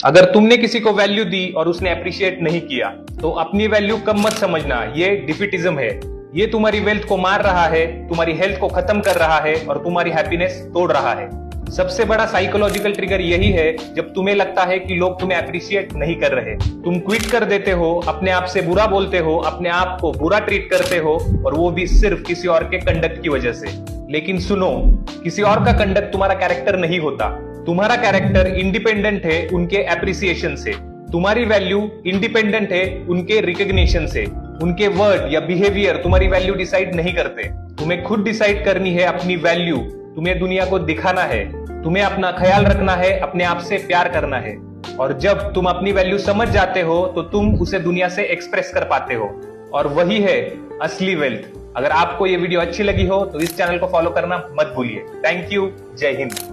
अगर तुमने किसी को वैल्यू दी और उसने अप्रिशिएट नहीं किया तो अपनी वैल्यू कम मत समझना, ये डिफिटिज्म है। ये तुम्हारी वेल्थ को मार रहा है, तुम्हारी हेल्थ को खत्म कर रहा है और तुम्हारी हैप्पीनेस तोड़ रहा है। सबसे बड़ा साइकोलॉजिकल ट्रिगर यही है जब तुम्हें लगता है कि लोग तुम्हें अप्रिशिएट नहीं कर रहे। तुम क्विट कर देते हो, अपने आप से बुरा बोलते हो, अपने आप को बुरा ट्रीट करते हो, और वो भी सिर्फ किसी और के कंडक्ट की वजह से। लेकिन सुनो, किसी और का कंडक्ट तुम्हारा कैरेक्टर नहीं होता। तुम्हारा कैरेक्टर इंडिपेंडेंट है उनके एप्रिसिएशन से। तुम्हारी वैल्यू इंडिपेंडेंट है उनके रिकग्निशन से। उनके वर्ड या बिहेवियर तुम्हारी वैल्यू डिसाइड नहीं करते। तुम्हें खुद डिसाइड करनी है अपनी वैल्यू। तुम्हें दुनिया को दिखाना है, तुम्हें अपना ख्याल रखना है, अपने आप से प्यार करना है। और जब तुम अपनी वैल्यू समझ जाते हो तो तुम उसे दुनिया से एक्सप्रेस कर पाते हो, और वही है असली वेल्थ। अगर आपको ये वीडियो अच्छी लगी हो तो इस चैनल को फॉलो करना मत भूलिए। Thank you. जय हिंद।